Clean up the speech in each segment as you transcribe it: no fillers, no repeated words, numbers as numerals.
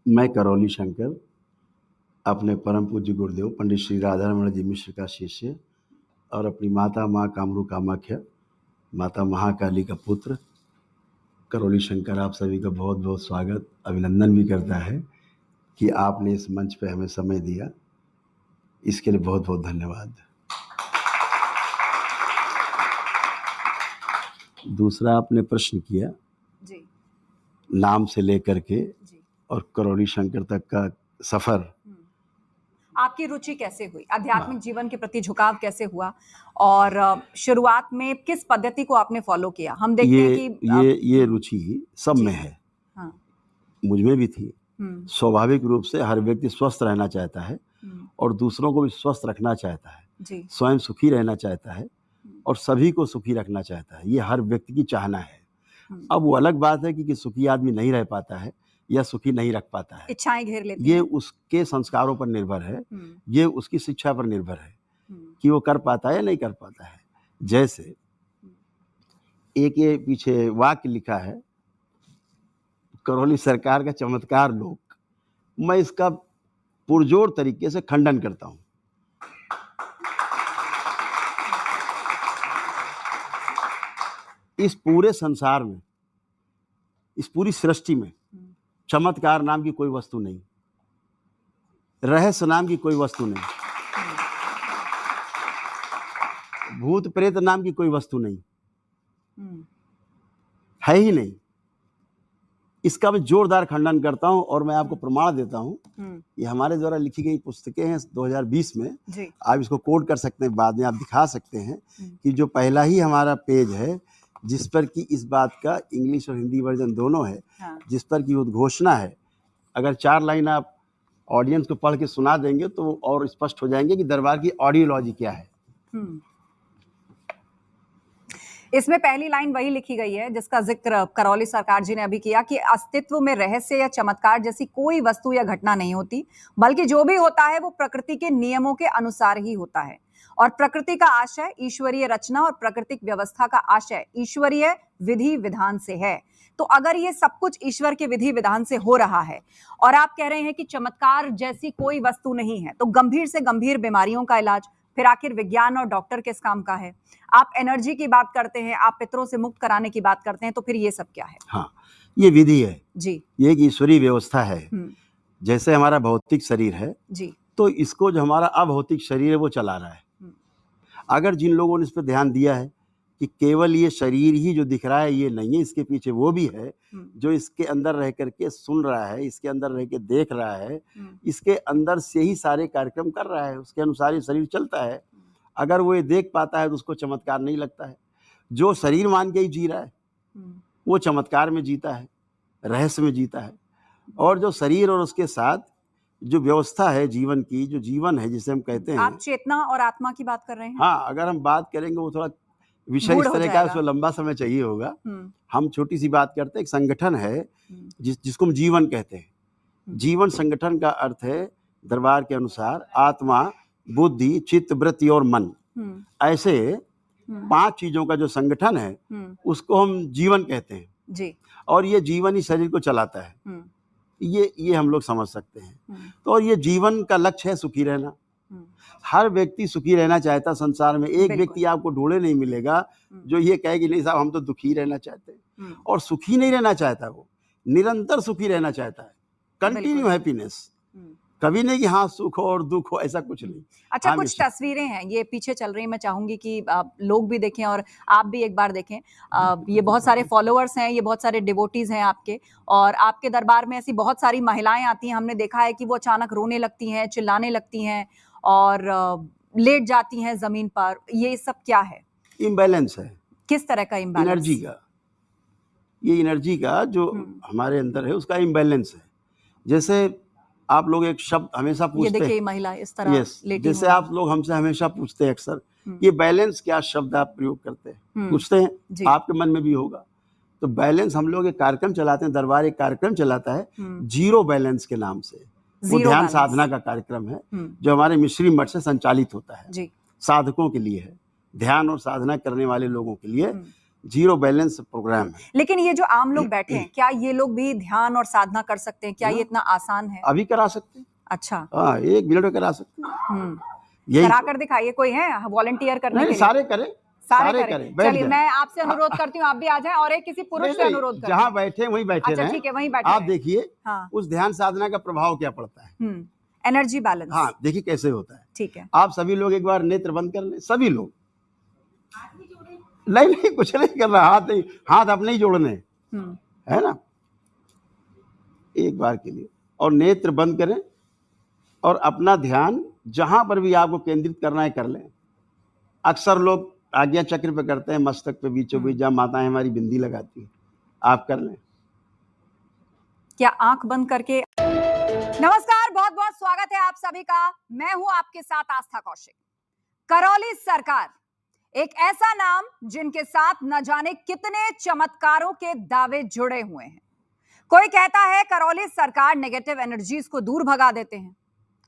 मैं करौली शंकर अपने परम पूज्य गुरुदेव पंडित श्री राधारमण जी मिश्र का शिष्य और अपनी माता माँ कामरू कामाख्या माता महाकाली का पुत्र करौली शंकर आप सभी का बहुत बहुत स्वागत अभिनंदन भी करता है कि आपने इस मंच पे हमें समय दिया। इसके लिए बहुत बहुत धन्यवाद। दूसरा आपने प्रश्न किया जी। नाम से लेकर के जी। और करौली शंकर तक का सफर, आपकी रुचि कैसे हुई, आध्यात्मिक जीवन के प्रति झुकाव कैसे हुआ और शुरुआत में किस पद्धति को आपने फॉलो किया? हम देखते हैं कि ये रुचि सब में है। हाँ। मुझ में भी थी। स्वाभाविक रूप से हर व्यक्ति स्वस्थ रहना चाहता है और दूसरों को भी स्वस्थ रखना चाहता है जी। स्वयं सुखी रहना चाहता है और सभी को सुखी रखना चाहता है। ये हर व्यक्ति की चाहना है। अब वो अलग बात है कि सुखी आदमी नहीं रह पाता है या सुखी नहीं रख पाता है, इच्छाएं घेर लेती ये हैं। उसके संस्कारों पर निर्भर है, ये उसकी शिक्षा पर निर्भर है कि वो कर पाता है या नहीं कर पाता है। जैसे एक ये पीछे वाक्य लिखा है, करौली सरकार का चमत्कार लोक, मैं इसका पुरजोर तरीके से खंडन करता हूं। इस पूरे संसार में, इस पूरी सृष्टि में चमत्कार नाम की कोई वस्तु नहीं, रहस्य नाम की कोई वस्तु नहीं, भूत प्रेत नाम की कोई वस्तु नहीं है ही नहीं। इसका मैं जोरदार खंडन करता हूं और मैं आपको प्रमाण देता हूं। ये हमारे द्वारा लिखी गई पुस्तकें हैं 2020 में जी। आप इसको कोड कर सकते हैं, बाद में आप दिखा सकते हैं कि जो पहला ही हमारा पेज है जिस पर कि इस बात का इंग्लिश और हिंदी वर्जन दोनों है, हाँ। जिस पर कि उद्घोषणा है। अगर 4 लाइन आप ऑडियंस को पढ़ के सुना देंगे तो और स्पष्ट हो जाएंगे कि दरबार की ऑडियोलॉजी क्या है। इसमें पहली लाइन वही लिखी गई है जिसका जिक्र करौली सरकार जी ने अभी किया कि अस्तित्व में रहस्य या चमत्कार जैसी कोई वस्तु या घटना नहीं होती, बल्कि जो भी होता है वो प्रकृति के नियमों के अनुसार ही होता है और प्रकृति का आशय ईश्वरीय रचना और प्राकृतिक व्यवस्था का आशय ईश्वरीय विधि विधान से है। तो अगर ये सब कुछ ईश्वर के विधि विधान से हो रहा है और आप कह रहे हैं कि चमत्कार जैसी कोई वस्तु नहीं है, तो गंभीर से गंभीर बीमारियों का इलाज फिर आखिर विज्ञान और डॉक्टर किस काम का है? आप एनर्जी की बात करते हैं, आप पितरों से मुक्त कराने की बात करते हैं, तो फिर ये सब क्या है? हाँ, ये विधि है जी, ये एक ईश्वरीय व्यवस्था है। जैसे हमारा भौतिक शरीर है जी, तो इसको जो हमारा अभौतिक शरीर है वो चला रहा है। अगर जिन लोगों ने इस पर ध्यान दिया है कि केवल ये शरीर ही जो दिख रहा है ये नहीं है, इसके पीछे वो भी है जो इसके अंदर रह करके सुन रहा है, इसके अंदर रह के देख रहा है, इसके अंदर से ही सारे कार्यक्रम कर रहा है, उसके अनुसार ही शरीर चलता है। अगर वो ये देख पाता है तो उसको चमत्कार नहीं लगता है। जो शरीर मान के ही जी रहा है वो चमत्कार में जीता है, रहस्य में जीता है। और जो शरीर और उसके साथ जो व्यवस्था है जीवन की, जो जीवन है जिसे हम कहते हैं, आप चेतना और आत्मा की बात कर रहे हैं। हाँ, अगर हम बात करेंगे वो थोड़ा विषय इस तरह का, उसको लंबा समय चाहिए होगा। हम छोटी सी बात करते हैं। एक संगठन है जिसको हम जीवन कहते हैं। जीवन संगठन का अर्थ है दरबार के अनुसार आत्मा, बुद्धि, चित्त, वृत्ति और मन। ऐसे 5 चीजों का जो संगठन है उसको हम जीवन कहते हैं जी। और ये जीवन ही शरीर को चलाता है। ये हम लोग समझ सकते हैं। तो और ये जीवन का लक्ष्य है सुखी रहना। हर व्यक्ति सुखी रहना चाहता संसार में। एक व्यक्ति आपको ढूंढे नहीं मिलेगा जो ये कहे कि नहीं साहब हम तो दुखी रहना चाहते हैं। और सुखी नहीं रहना चाहता, वो निरंतर सुखी रहना चाहता है, कंटिन्यू हैप्पीनेस। कभी नहीं कि हाँ सुख हो और दुख हो, ऐसा कुछ नहीं। अच्छा, कुछ तस्वीरें हैं ये पीछे चल रही, मैं चाहूंगी कि लोग भी देखें और आप भी एक बार देखें। ये बहुत सारे फॉलोअर्स हैं, ये बहुत सारे डिवोटीज हैं आपके, और आपके दरबार में ऐसी बहुत सारी महिलाएं आती हैं। हमने देखा है कि वो अचानक रोने लगती हैं, चिल्लाने लगती हैं और लेट जाती हैं जमीन पर। ये सब क्या है? इम्बैलेंस है। किस तरह का इम्बैलेंस? एनर्जी का। ये एनर्जी का जो हमारे अंदर है उसका इम्बैलेंस है। जैसे आप लोग एक शब्द हमेशा पूछते हैं, ये देखिए महिला इस तरह लेटी जैसे आप लोग हमसे हमेशा पूछते हैं अक्सर ये बैलेंस क्या शब्द आप प्रयोग करते हैं, पूछते हैं, आपके मन में भी होगा। तो बैलेंस हम लोग एक कार्यक्रम चलाते हैं, दरबार एक कार्यक्रम चलाता है जीरो बैलेंस के नाम से। वो ध्यान साधना का कार्यक्रम है जो हमारे मिश्री मठ से संचालित होता है, साधकों के लिए है, ध्यान और साधना करने वाले लोगों के लिए जीरो बैलेंस प्रोग्राम है। लेकिन ये जो आम लोग बैठे हैं, क्या ये लोग भी ध्यान और साधना कर सकते हैं? क्या ये इतना आसान है? अभी करा सकते हैं। अच्छा। हाँ, 1 मिनट में करा सकते हैं। यही करा कर दिखाइए, कोई है वॉलंटियर करने के लिए? सारे करें, सारे करें। चलिए, मैं आपसे अनुरोध करती हूँ, आप भी आ जाएं और एक किसी पुरुष से अनुरोध करती हूँ। जहाँ बैठे वहीं बैठे अच्छा, रहें। ठीक है, वहीं बैठे आप रहें। देखिए हाँ। उस ध्यान साधना का प्रभाव क्या पड़ता है। Energy balance. हाँ, देखिए कैसे होता है। ठीक है। आप सभी लोग एक बार नेत्र बंद कर लें, सभी लोग। नहीं, कुछ नहीं करना, हाथ नहीं, हाथ अपने ही जोड़ने, है ना, एक बार के लिए। और नेत्र बंद करें और अपना ध्यान जहां पर भी आपको केंद्रित करना है कर लें। अक्सर लोग आज्ञा चक्र पे करते हैं, मस्तक पे बीचों बीच जहां माताएं हमारी बिंदी लगाती है, आप कर लें। क्या आंख बंद करके? नमस्कार, बहुत बहुत स्वागत है आप सभी का। मैं हूं आपके साथ आस्था कौशिक। करौली सरकार, एक ऐसा नाम जिनके साथ न जाने कितने चमत्कारों के दावे जुड़े हुए हैं। कोई कहता है करौली सरकार नेगेटिव एनर्जीज को दूर भगा देते हैं।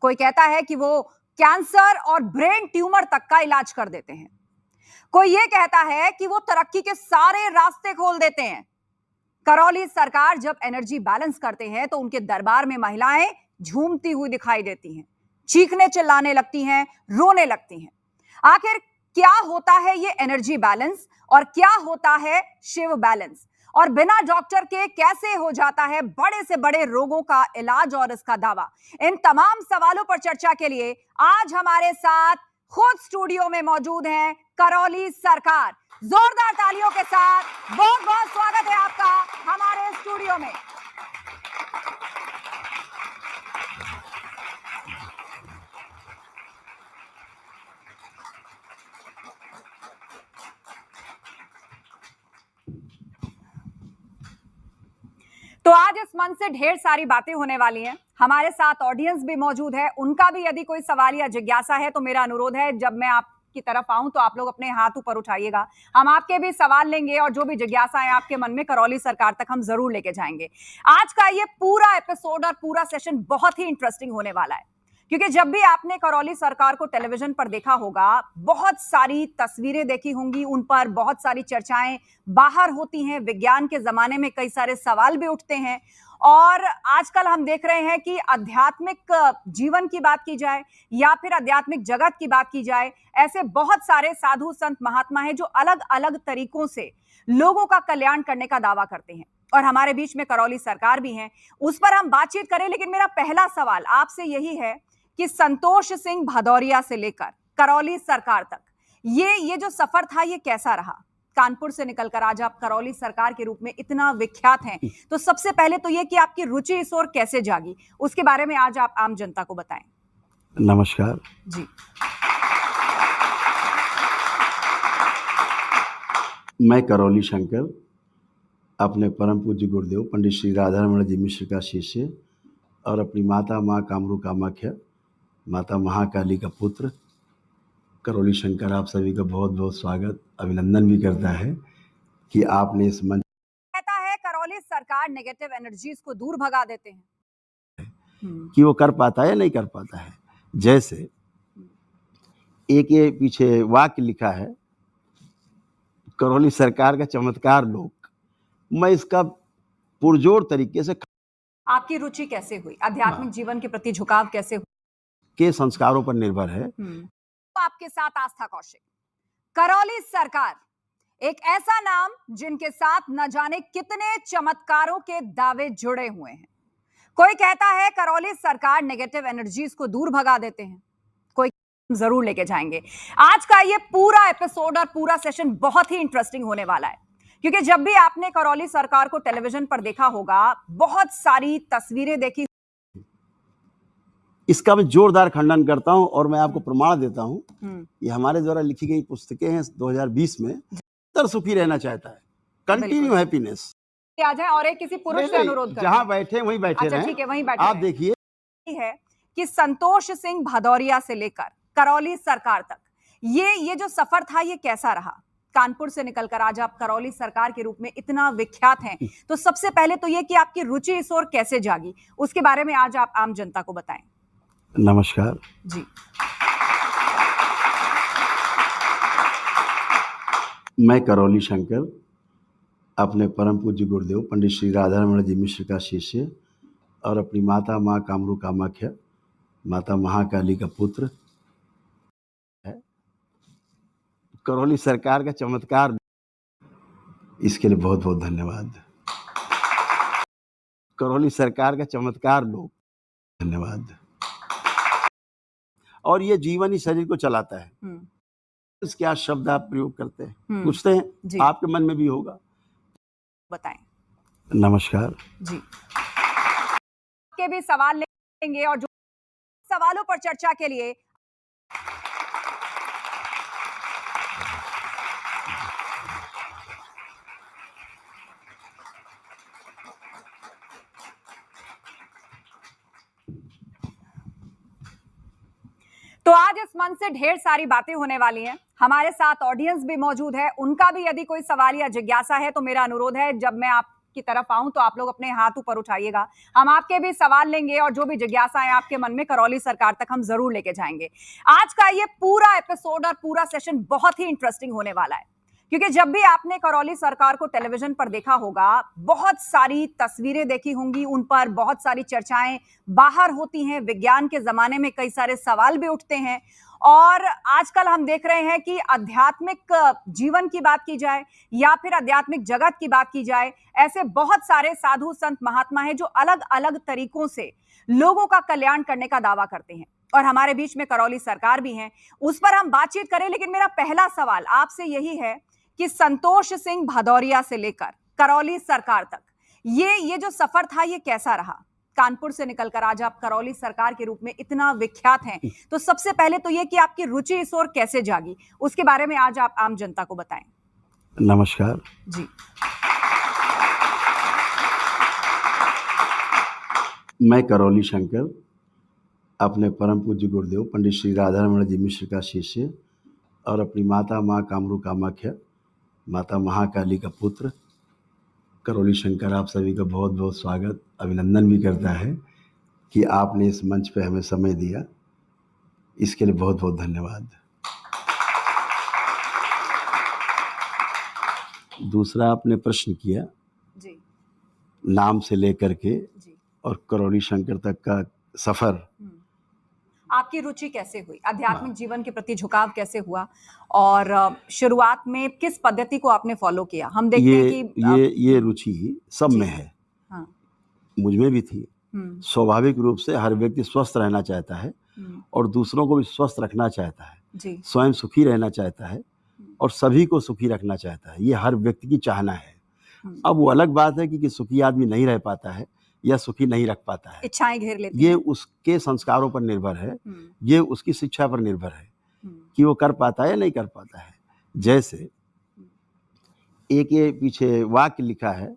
कोई कहता है कि वो कैंसर और ब्रेन ट्यूमर तक का इलाज कर देते हैं। कोई ये कहता है कि वो तरक्की के सारे रास्ते खोल देते हैं। करौली सरकार जब एनर्जी बैलेंस करते हैं तो उनके दरबार में महिलाएं झूमती हुई दिखाई देती हैं, चीखने चिल्लाने लगती हैं, रोने लगती हैं। आखिर क्या होता है ये एनर्जी बैलेंस और क्या होता है शिव बैलेंस, और बिना डॉक्टर के कैसे हो जाता है बड़े से बड़े रोगों का इलाज और इसका दावा? इन तमाम सवालों पर चर्चा के लिए आज हमारे साथ खुद स्टूडियो में मौजूद हैं करौली सरकार। जोरदार तालियों के साथ बहुत बहुत स्वागत है आपका हमारे स्टूडियो में। तो आज इस मंच से ढेर सारी बातें होने वाली हैं। हमारे साथ ऑडियंस भी मौजूद है, उनका भी यदि कोई सवाल या जिज्ञासा है तो मेरा अनुरोध है जब मैं आपकी तरफ आऊं तो आप लोग अपने हाथ ऊपर उठाइएगा। हम आपके भी सवाल लेंगे और जो भी जिज्ञासा है आपके मन में करौली सरकार तक हम जरूर लेके जाएंगे। आज का ये पूरा एपिसोड और पूरा सेशन बहुत ही इंटरेस्टिंग होने वाला है, क्योंकि जब भी आपने करौली सरकार को टेलीविजन पर देखा होगा, बहुत सारी तस्वीरें देखी होंगी, उन पर बहुत सारी चर्चाएं बाहर होती हैं, विज्ञान के जमाने में कई सारे सवाल भी उठते हैं। और आजकल हम देख रहे हैं कि आध्यात्मिक जीवन की बात की जाए या फिर आध्यात्मिक जगत की बात की जाए, ऐसे बहुत सारे साधु संत महात्मा हैं जो अलग अलग तरीकों से लोगों का कल्याण करने का दावा करते हैं। और हमारे बीच में करौली सरकार भी हैं, उस पर हम बातचीत करें। लेकिन मेरा पहला सवाल आपसे यही है कि संतोष सिंह भदौरिया से लेकर करौली सरकार तक ये जो सफर था ये कैसा रहा? कानपुर से निकलकर आज आप करौली सरकार के रूप में इतना विख्यात हैं, तो सबसे पहले तो ये कि आपकी रुचि इस ओर कैसे जागी, उसके बारे में आज आप आम जनता को बताएं। नमस्कार जी। मैं करौली शंकर, अपने परम पूज्य गुरुदेव पंडित श्री राधारमण जी मिश्र का शिष्य और अपनी माता माँ कामरू कामाख्या माता महाकाली का पुत्र करौली शंकर, आप सभी का बहुत बहुत स्वागत अभिनंदन भी करता है कि आपने इस मंच। कहता है करौली सरकार नेगेटिव एनर्जीज को दूर भगा देते हैं, कि वो कर पाता है या नहीं कर पाता है। जैसे एक ये पीछे वाक्य लिखा है, करौली सरकार का चमत्कार लोक। मैं इसका पुरजोर तरीके से, आपकी रुचि कैसे हुई, आध्यात्मिक जीवन के प्रति झुकाव कैसे हुआ, के संस्कारों पर निर्भर है। आपके साथ आस्था कौशिक। करौली सरकार, एक ऐसा नाम जिनके साथ न जाने कितने चमत्कारों के दावे जुड़े हुए हैं। कोई कहता है करौली सरकार नेगेटिव एनर्जीज को दूर भगा देते हैं, कोई जरूर लेके जाएंगे। आज का ये पूरा एपिसोड और पूरा सेशन बहुत ही इंटरेस्टिंग होने वाला है, क्योंकि जब भी आपने करौली सरकार को टेलीविजन पर देखा होगा, बहुत सारी तस्वीरें देखी। इसका मैं जोरदार खंडन करता हूं और मैं आपको प्रमाण देता हूं। ये हमारे द्वारा लिखी गई पुस्तकें हैं 2020 में। तर सुखी रहना चाहता है, कंटिन्यू हैप्पीनेस। आ जाए और एक किसी पुरुष से अनुरोध करें, जहां बैठे वहीं बैठे रहें। ठीक है, वहीं बैठे आप देखिए है कि संतोष सिंह भदौरिया से लेकर करौली सरकार तक ये जो सफर था ये कैसा रहा? कानपुर से निकलकर आज आप करौली सरकार के रूप में इतना विख्यात हैं, तो सबसे पहले तो ये कि आपकी रुचि इस ओर कैसे जागी, उसके बारे में आज आप आम जनता को बताएं। नमस्कार जी। मैं करौली शंकर, अपने परम पूज्य गुरुदेव पंडित श्री राधारमण जी मिश्र का शिष्य और अपनी माता माँ कामरू कामाख्या माता महाकाली का पुत्र है। करौली सरकार का चमत्कार, इसके लिए बहुत बहुत धन्यवाद। करौली सरकार का चमत्कार लोग, धन्यवाद। और ये जीवन ही शरीर को चलाता है। क्या शब्द आप प्रयोग करते हैं, पूछते हैं, आपके मन में भी होगा, बताएं। नमस्कार जी, के भी सवाल लेंगे और जो सवालों पर चर्चा के लिए तो आज इस मंच से ढेर सारी बातें होने वाली हैं। हमारे साथ ऑडियंस भी मौजूद है, उनका भी यदि कोई सवाल या जिज्ञासा है तो मेरा अनुरोध है जब मैं आपकी तरफ आऊं तो आप लोग अपने हाथ ऊपर उठाइएगा। हम आपके भी सवाल लेंगे और जो भी जिज्ञासा है आपके मन में करौली सरकार तक हम जरूर लेके जाएंगे। आज का ये पूरा एपिसोड और पूरा सेशन बहुत ही इंटरेस्टिंग होने वाला है, क्योंकि जब भी आपने करौली सरकार को टेलीविजन पर देखा होगा, बहुत सारी तस्वीरें देखी होंगी, उन पर बहुत सारी चर्चाएं बाहर होती हैं, विज्ञान के जमाने में कई सारे सवाल भी उठते हैं। और आजकल हम देख रहे हैं कि आध्यात्मिक जीवन की बात की जाए या फिर आध्यात्मिक जगत की बात की जाए, ऐसे बहुत सारे साधु संत महात्मा हैं जो अलग अलग तरीकों से लोगों का कल्याण करने का दावा करते हैं। और हमारे बीच में करौली सरकार भी हैं, उस पर हम बातचीत करें। लेकिन मेरा पहला सवाल आपसे यही है कि संतोष सिंह भदौरिया से लेकर करौली सरकार तक ये जो सफर था, ये कैसा रहा? कानपुर से निकलकर आज आप करौली सरकार के रूप में इतना विख्यात हैं, तो सबसे पहले तो ये कि आपकी रुचि इस ओर कैसे जागी, उसके बारे में आज आप आम जनता को बताएं। नमस्कार जी, मैं करौली शंकर, अपने परम पूज्य गुरुदेव पंडित श्री राधारमण जी मिश्र का शिष्य और अपनी माता माँ कामरू कामाख्या माता महाकाली का पुत्र करौली शंकर आप सभी का बहुत बहुत स्वागत, अभिनंदन भी करता है कि आपने इस मंच पे हमें समय दिया, इसके लिए बहुत बहुत धन्यवाद। दूसरा आपने प्रश्न किया जी, नाम से लेकर के जी, और करौली शंकर तक का सफर, आपकी रुचि कैसे हुई, आध्यात्मिक जीवन के प्रति झुकाव कैसे हुआ, और शुरुआत में किस पद्धति को आपने फॉलो किया? हम देखते हैं कि ये रुचि सब में है। हाँ, मुझ में भी थी। स्वाभाविक रूप से हर व्यक्ति स्वस्थ रहना चाहता है और दूसरों को भी स्वस्थ रखना चाहता है, स्वयं सुखी रहना चाहता है और सभी को सुखी रखना चाहता है। ये हर व्यक्ति की चाहना है। अब वो अलग बात है कि सुखी आदमी नहीं रह पाता है या सुखी नहीं रख पाता है, इच्छाएं घेर लेती ये हैं। उसके संस्कारों पर निर्भर है, ये उसकी शिक्षा पर निर्भर है कि वो कर पाता है या नहीं कर पाता है। जैसे एक ये पीछे वाक्य लिखा है,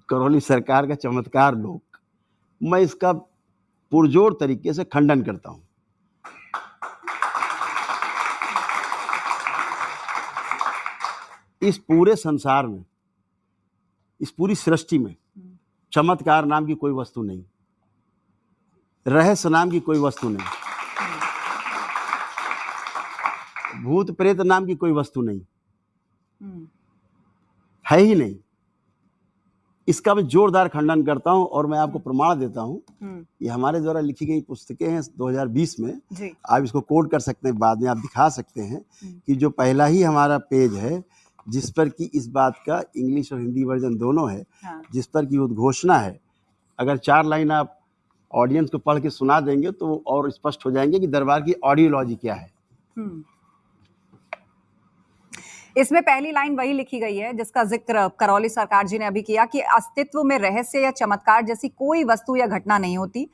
करौली सरकार का चमत्कार लोग, मैं इसका पुरजोर तरीके से खंडन करता हूं। इस पूरे संसार में, इस पूरी सृष्टि में चमत्कार नाम की कोई वस्तु नहीं, रहस्य नाम की कोई वस्तु नहीं, भूत प्रेत नाम की कोई वस्तु नहीं है ही नहीं। इसका मैं जोरदार खंडन करता हूं और मैं आपको प्रमाण देता हूं। ये हमारे द्वारा लिखी गई पुस्तकें हैं 2020 में, आप इसको कोड कर सकते हैं, बाद में आप दिखा सकते हैं कि जो पहला ही हमारा पेज है जिस पर कि इस बात का इंग्लिश और हिंदी वर्जन दोनों है, जिस पर कि उद्घोषणा है। अगर 4 लाइन आप ऑडियंस को पढ़ के सुना देंगे तो और स्पष्ट हो जाएंगे कि दरबार की ऑडियोलॉजी क्या है। इसमें पहली लाइन वही लिखी गई है जिसका जिक्र करौली सरकार जी ने अभी किया कि अस्तित्व में रहस्य या चमत्कार जैसी कोई वस्तु या घटना नहीं होती,